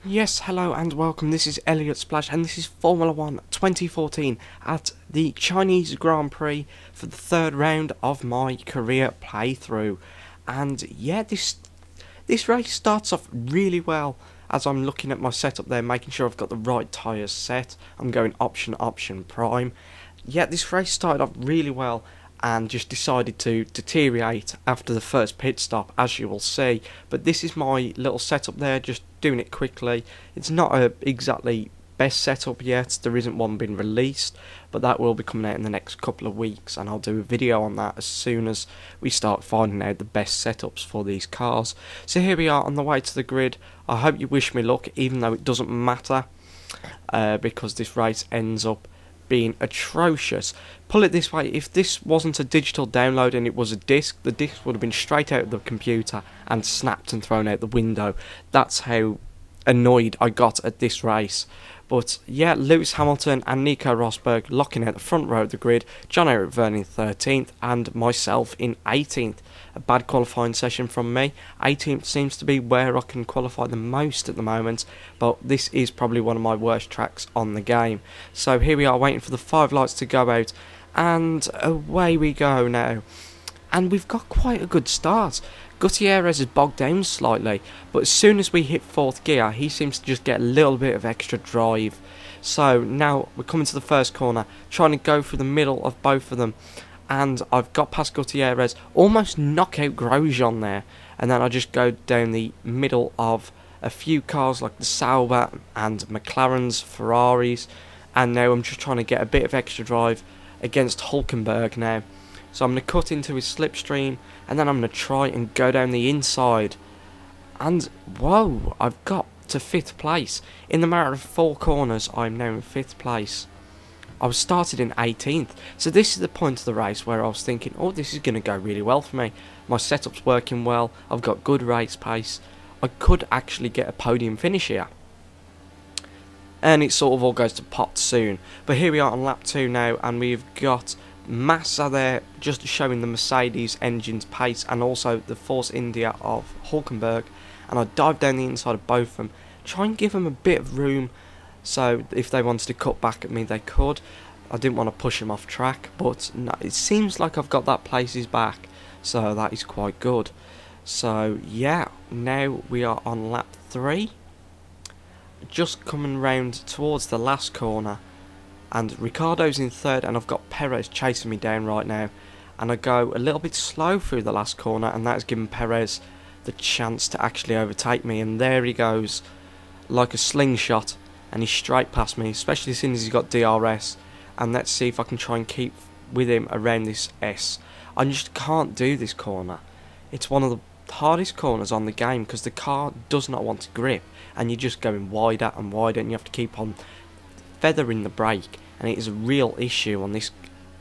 Yes, hello and welcome. This is Elliot Splash and this is Formula 1 2014 at the Chinese Grand Prix for the third round of my career playthrough. And yeah, this race starts off really well as I'm looking at my setup there, making sure I've got the right tyres set. I'm going option prime. Yeah, this race started off really well and just decided to deteriorate after the first pit stop, as you will see. But this is my little setup there, just doing it quickly. It's not a exactly best setup yet, there isn't one being released, but that will be coming out in the next couple of weeks, and I'll do a video on that as soon as we start finding out the best setups for these cars. So here we are on the way to the grid. I hope you wish me luck, even though it doesn't matter, because this race ends up being atrocious. Put it this way, if this wasn't a digital download and it was a disc, the disc would have been straight out of the computer and snapped and thrown out the window. That's how annoyed I got at this race. But yeah, Lewis Hamilton and Nico Rosberg locking out the front row of the grid, John Eric Vergne in 13th and myself in 18th. A bad qualifying session from me. 18th seems to be where I can qualify the most at the moment, but this is probably one of my worst tracks on the game. So here we are waiting for the 5 lights to go out, and away we go now. And we've got quite a good start. Gutierrez is bogged down slightly, but as soon as we hit 4th gear, he seems to just get a little bit of extra drive. So now we're coming to the first corner, trying to go through the middle of both of them, and I've got past Gutierrez, almost knock out Grosjean there, and then I just go down the middle of a few cars like the Sauber and McLarens, Ferraris, and now I'm just trying to get a bit of extra drive against Hulkenberg now. So I'm going to cut into his slipstream, and then I'm going to try and go down the inside. And, whoa, I've got to 5th place. In the matter of 4 corners, I'm now in 5th place. I was started in 18th. So this is the point of the race where I was thinking, oh, this is going to go really well for me. My setup's working well. I've got good race pace. I could actually get a podium finish here. And it sort of all goes to pot soon. But here we are on lap 2 now, and we've got Massa there just showing the Mercedes engine's pace and also the Force India of Hulkenberg, and I dive down the inside of both of them, try and give them a bit of room so if they wanted to cut back at me they could. I didn't want to push them off track, but no, it seems like I've got that places back, so that is quite good. So yeah, now we are on lap 3, just coming round towards the last corner, and Ricciardo's in 3rd, and I've got Perez chasing me down right now, and I go a little bit slow through the last corner, and that has given Perez the chance to actually overtake me, and there he goes like a slingshot, and he's straight past me, especially since he's got DRS. And let's see if I can try and keep with him around this S. I just can't do this corner. It's one of the hardest corners on the game because the car does not want to grip, and you're just going wider and wider, and you have to keep on feathering the brake, and it is a real issue on this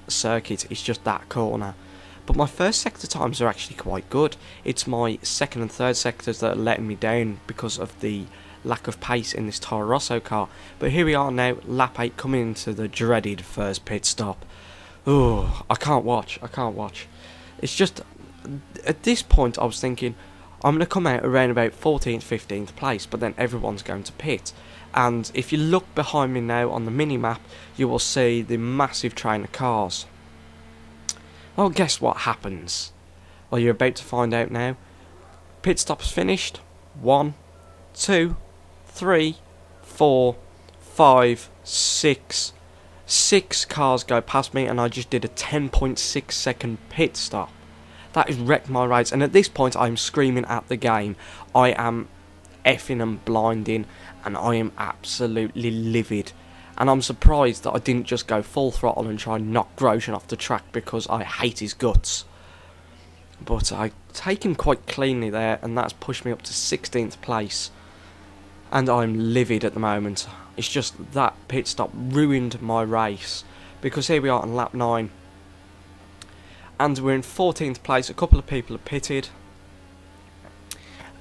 circuit. It's just that corner. But my first sector times are actually quite good. It's my 2nd and 3rd sectors that are letting me down because of the lack of pace in this Toro Rosso car. But here we are now, lap 8, coming into the dreaded first pit stop. Oh, I can't watch. It's just, at this point I was thinking, I'm going to come out around about 14th, 15th place, but then everyone's going to pit. And if you look behind me now on the mini-map, you will see the massive train of cars. Well, guess what happens? Well, you're about to find out now. Pit stop's finished. 1, 2, 3, 4, 5, 6. 6 cars go past me, and I just did a 10.6 second pit stop. That has wrecked my race, and at this point I'm screaming at the game. I am effing and blinding, and I am absolutely livid. And I'm surprised that I didn't just go full throttle and try and knock Grosjean off the track because I hate his guts. But I take him quite cleanly there, and that's pushed me up to 16th place. And I'm livid at the moment. It's just that pit stop ruined my race, because here we are on lap 9. And we're in 14th place. A couple of people have pitted,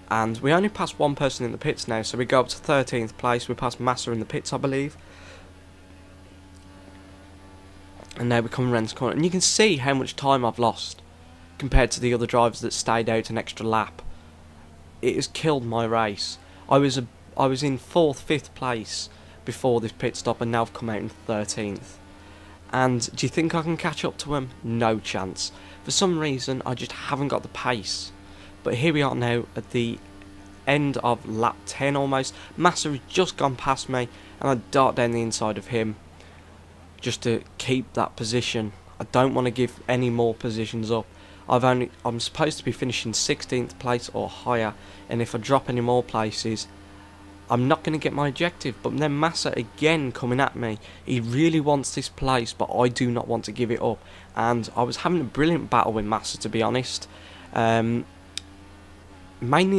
and we only passed one person in the pits now, so we go up to 13th place. We passed Massa in the pits, I believe. And now we come around the corner, and you can see how much time I've lost compared to the other drivers that stayed out an extra lap. It has killed my race. I was I was in 4th, 5th place before this pit stop, and now I've come out in 13th. And do you think I can catch up to him? No chance. For some reason, I just haven't got the pace. But here we are now at the end of lap 10 almost. Massa has just gone past me, and I dart down the inside of him just to keep that position. I don't want to give any more positions up. I'm supposed to be finishing 16th place or higher, and if I drop any more places, I'm not going to get my objective. But then Massa again coming at me. He really wants this place, but I do not want to give it up. And I was having a brilliant battle with Massa, to be honest. Mainly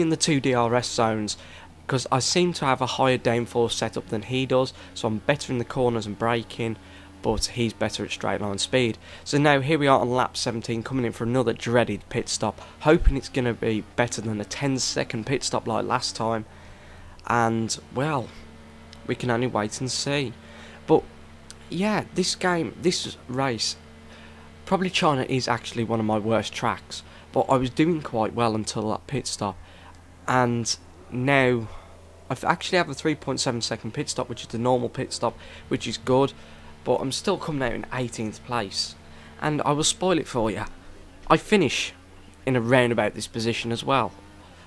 in the 2 DRS zones, because I seem to have a higher downforce setup than he does, so I'm better in the corners and braking, but he's better at straight line speed. So now here we are on lap 17, coming in for another dreaded pit stop, hoping it's going to be better than a 10-second pit stop like last time. And well, we can only wait and see. But yeah, this race, probably China is actually one of my worst tracks, but I was doing quite well until that pit stop, and now I actually have a 3.7 second pit stop, which is the normal pit stop, which is good, but I'm still coming out in 18th place. And I will spoil it for you, I finish in a roundabout this position as well.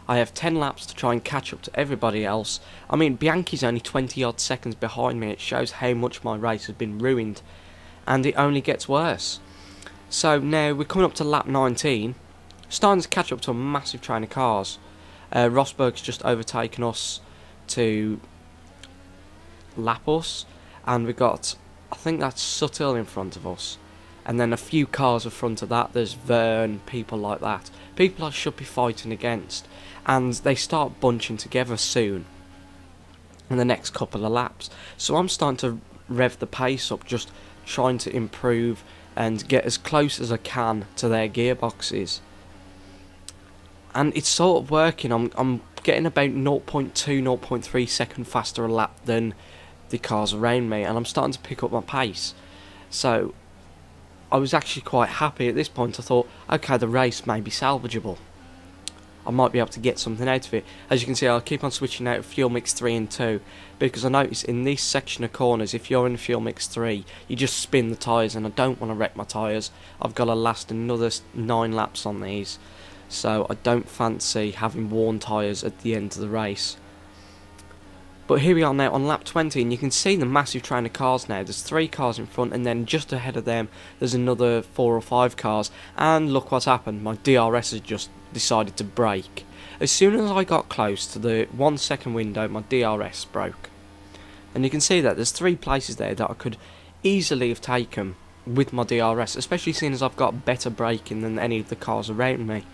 I have 10 laps to try and catch up to everybody else. I mean, Bianchi's only 20 odd seconds behind me. It shows how much my race has been ruined, and it only gets worse. So now we're coming up to lap 19, starting to catch up to a massive train of cars. Rosberg's just overtaken us to lap us, and we've got, I think that's Suttle in front of us, and then a few cars in front of that. There's Verne, people like that, people I should be fighting against, and they start bunching together soon in the next couple of laps. So I'm starting to rev the pace up, just trying to improve and get as close as I can to their gearboxes. And it's sort of working. I'm getting about 0.2, 0.3 second faster a lap than the cars around me, and I'm starting to pick up my pace. So I was actually quite happy at this point. I thought, okay, the race may be salvageable. I might be able to get something out of it. As you can see, I'll keep on switching out of fuel mix 3 and 2, because I notice in this section of corners, if you're in fuel mix 3, you just spin the tyres, and I don't want to wreck my tyres. I've got to last another 9 laps on these, so I don't fancy having worn tyres at the end of the race. But here we are now on lap 20, and you can see the massive train of cars now. There's 3 cars in front, and then just ahead of them there's another 4 or 5 cars, and look what's happened. My DRS has just decided to break. As soon as I got close to the 1 second window, my DRS broke. And you can see that there's 3 places there that I could easily have taken with my DRS, especially seeing as I've got better braking than any of the cars around me.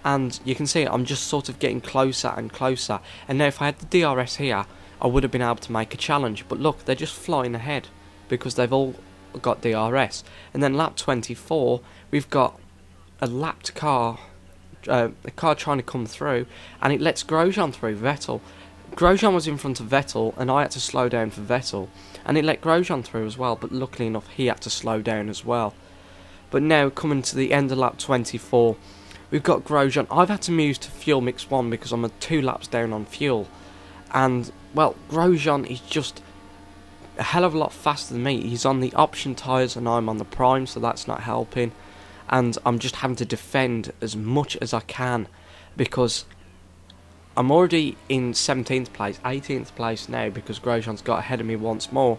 And you can see I'm just sort of getting closer and closer, and now if I had the DRS here, I would have been able to make a challenge. But look, they're just flying ahead because they've all got DRS. And then lap 24, we've got a lapped car, a car trying to come through, and it lets Grosjean through, Vettel. Grosjean was in front of Vettel, and I had to slow down for Vettel, and it let Grosjean through as well, but luckily enough he had to slow down as well. But now coming to the end of lap 24, we've got Grosjean. I've had to move to fuel mix 1 because I'm 2 laps down on fuel, and well, Grosjean is just a hell of a lot faster than me. He's on the option tyres and I'm on the prime, so that's not helping. And I'm just having to defend as much as I can because I'm already in 17th place, 18th place now because Grosjean's got ahead of me once more.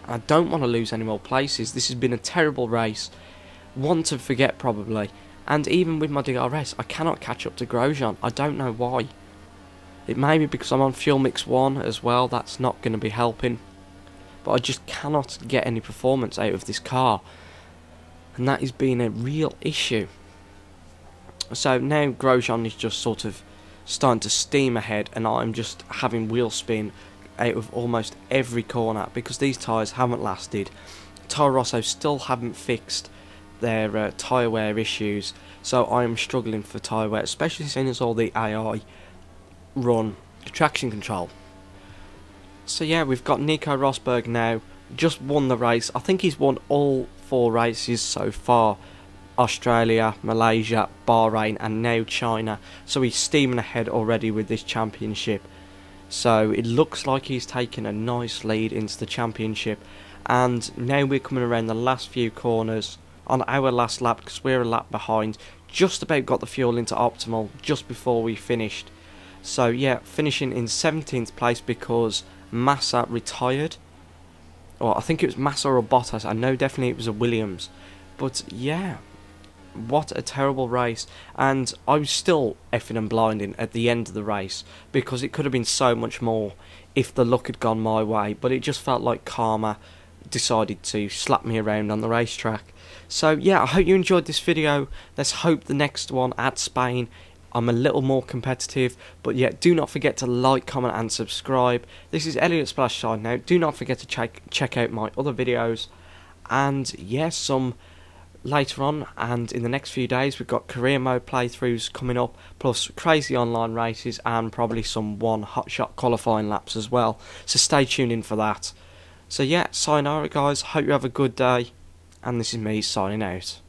And I don't want to lose any more places. This has been a terrible race, one to forget probably. And even with my DRS, I cannot catch up to Grosjean. I don't know why. It may be because I'm on fuel mix 1 as well, that's not going to be helping. But I just cannot get any performance out of this car, and that is being a real issue. So now Grosjean is just sort of starting to steam ahead, and I'm just having wheel spin out of almost every corner because these tyres haven't lasted. Toro Rosso still haven't fixed their tyre wear issues, so I am struggling for tyre wear, especially seeing as all the AI run traction control. So yeah, we've got Nico Rosberg now, just won the race. I think he's won all 4 races so far. Australia, Malaysia, Bahrain and now China. So he's steaming ahead already with this championship. So it looks like he's taken a nice lead into the championship. And now we're coming around the last few corners on our last lap because we're a lap behind. Just about got the fuel into optimal just before we finished. So yeah, finishing in 17th place because Massa retired. Or I think it was Massa or Bottas. I know definitely it was a Williams. But yeah, what a terrible race. And I was still effing and blinding at the end of the race because it could have been so much more if the luck had gone my way. But it just felt like karma decided to slap me around on the racetrack. So yeah, I hope you enjoyed this video. Let's hope the next one at Spain I'm a little more competitive. But yeah, do not forget to like, comment and subscribe. This is Elliot Splash signing out. Do not forget to check out my other videos. And yeah, some later on and in the next few days we've got career mode playthroughs coming up, plus crazy online races and probably some one hotshot qualifying laps as well. So stay tuned in for that. So yeah, sayonara guys, hope you have a good day, and this is me signing out.